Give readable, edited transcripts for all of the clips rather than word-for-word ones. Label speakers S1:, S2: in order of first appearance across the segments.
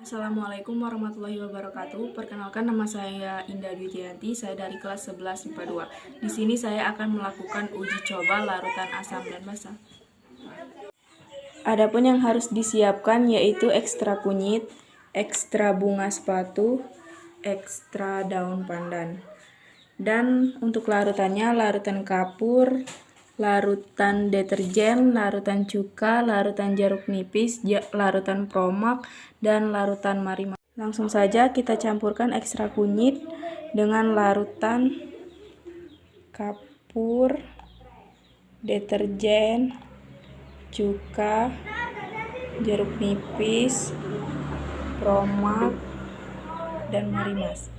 S1: Assalamualaikum warahmatullahi wabarakatuh. Perkenalkan, nama saya Indah Dwi Dianti. Saya dari kelas 11 IPA 2. Di sini saya akan melakukan uji coba larutan asam dan basa. Adapun yang harus disiapkan yaitu ekstra kunyit, ekstra bunga sepatu, ekstra daun pandan. Dan untuk larutannya, larutan kapur, larutan deterjen, larutan cuka, larutan jeruk nipis, larutan promak, dan larutan marimas. Langsung saja kita campurkan ekstra kunyit dengan larutan kapur, deterjen, cuka, jeruk nipis, promak, dan marimas.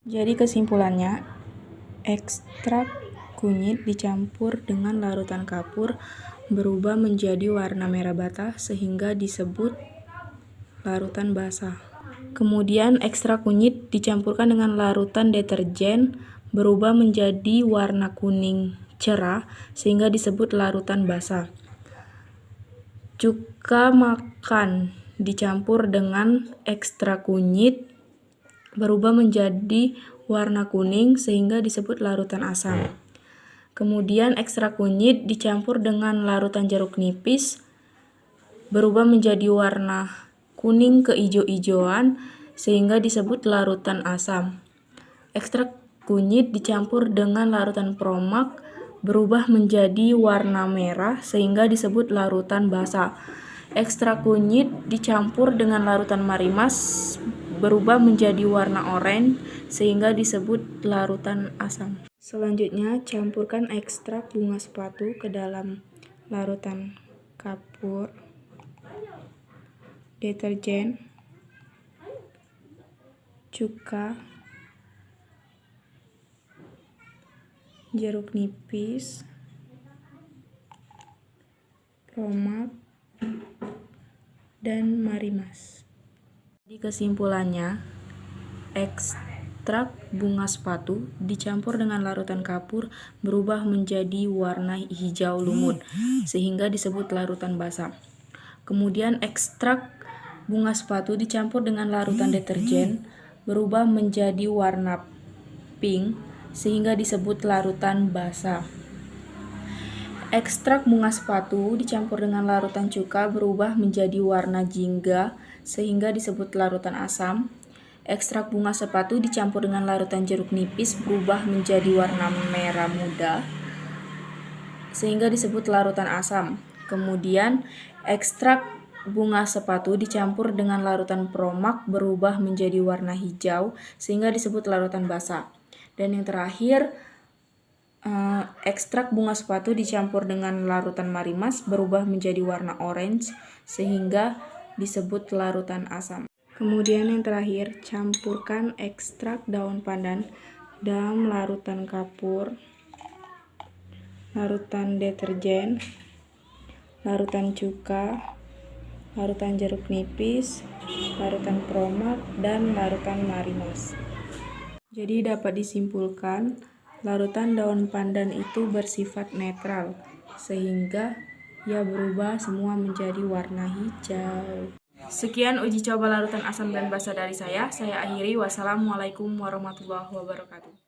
S1: Jadi kesimpulannya, ekstrak kunyit dicampur dengan larutan kapur berubah menjadi warna merah bata sehingga disebut larutan basah. Kemudian ekstrak kunyit dicampurkan dengan larutan deterjen berubah menjadi warna kuning cerah sehingga disebut larutan basah. Cuka makan dicampur dengan ekstrak kunyit berubah menjadi warna kuning sehingga disebut larutan asam. Kemudian ekstrak kunyit dicampur dengan larutan jeruk nipis berubah menjadi warna kuning keijo-ijoan sehingga disebut larutan asam. Ekstrak kunyit dicampur dengan larutan promak berubah menjadi warna merah sehingga disebut larutan basa. Ekstrak kunyit dicampur dengan larutan marimas berubah menjadi warna oranye sehingga disebut larutan asam. Selanjutnya, campurkan ekstrak bunga sepatu ke dalam larutan kapur, deterjen, cuka, jeruk nipis, promak, dan marimas. Di kesimpulannya, ekstrak bunga sepatu dicampur dengan larutan kapur berubah menjadi warna hijau lumut sehingga disebut larutan basah. Kemudian ekstrak bunga sepatu dicampur dengan larutan deterjen berubah menjadi warna pink sehingga disebut larutan basah. Ekstrak bunga sepatu dicampur dengan larutan cuka berubah menjadi warna jingga sehingga disebut larutan asam. Ekstrak bunga sepatu dicampur dengan larutan jeruk nipis berubah menjadi warna merah muda sehingga disebut larutan asam. Kemudian ekstrak bunga sepatu dicampur dengan larutan promak berubah menjadi warna hijau sehingga disebut larutan basah. Dan yang terakhir, ekstrak bunga sepatu dicampur dengan larutan marimas berubah menjadi warna orange sehingga disebut larutan asam. Kemudian yang terakhir, campurkan ekstrak daun pandan dalam larutan kapur, larutan deterjen, larutan cuka, larutan jeruk nipis, larutan promak, dan larutan marimas. Jadi dapat disimpulkan, larutan daun pandan itu bersifat netral, sehingga ia berubah semua menjadi warna hijau. Sekian uji coba larutan asam dan basa dari saya akhiri. Wassalamualaikum warahmatullahi wabarakatuh.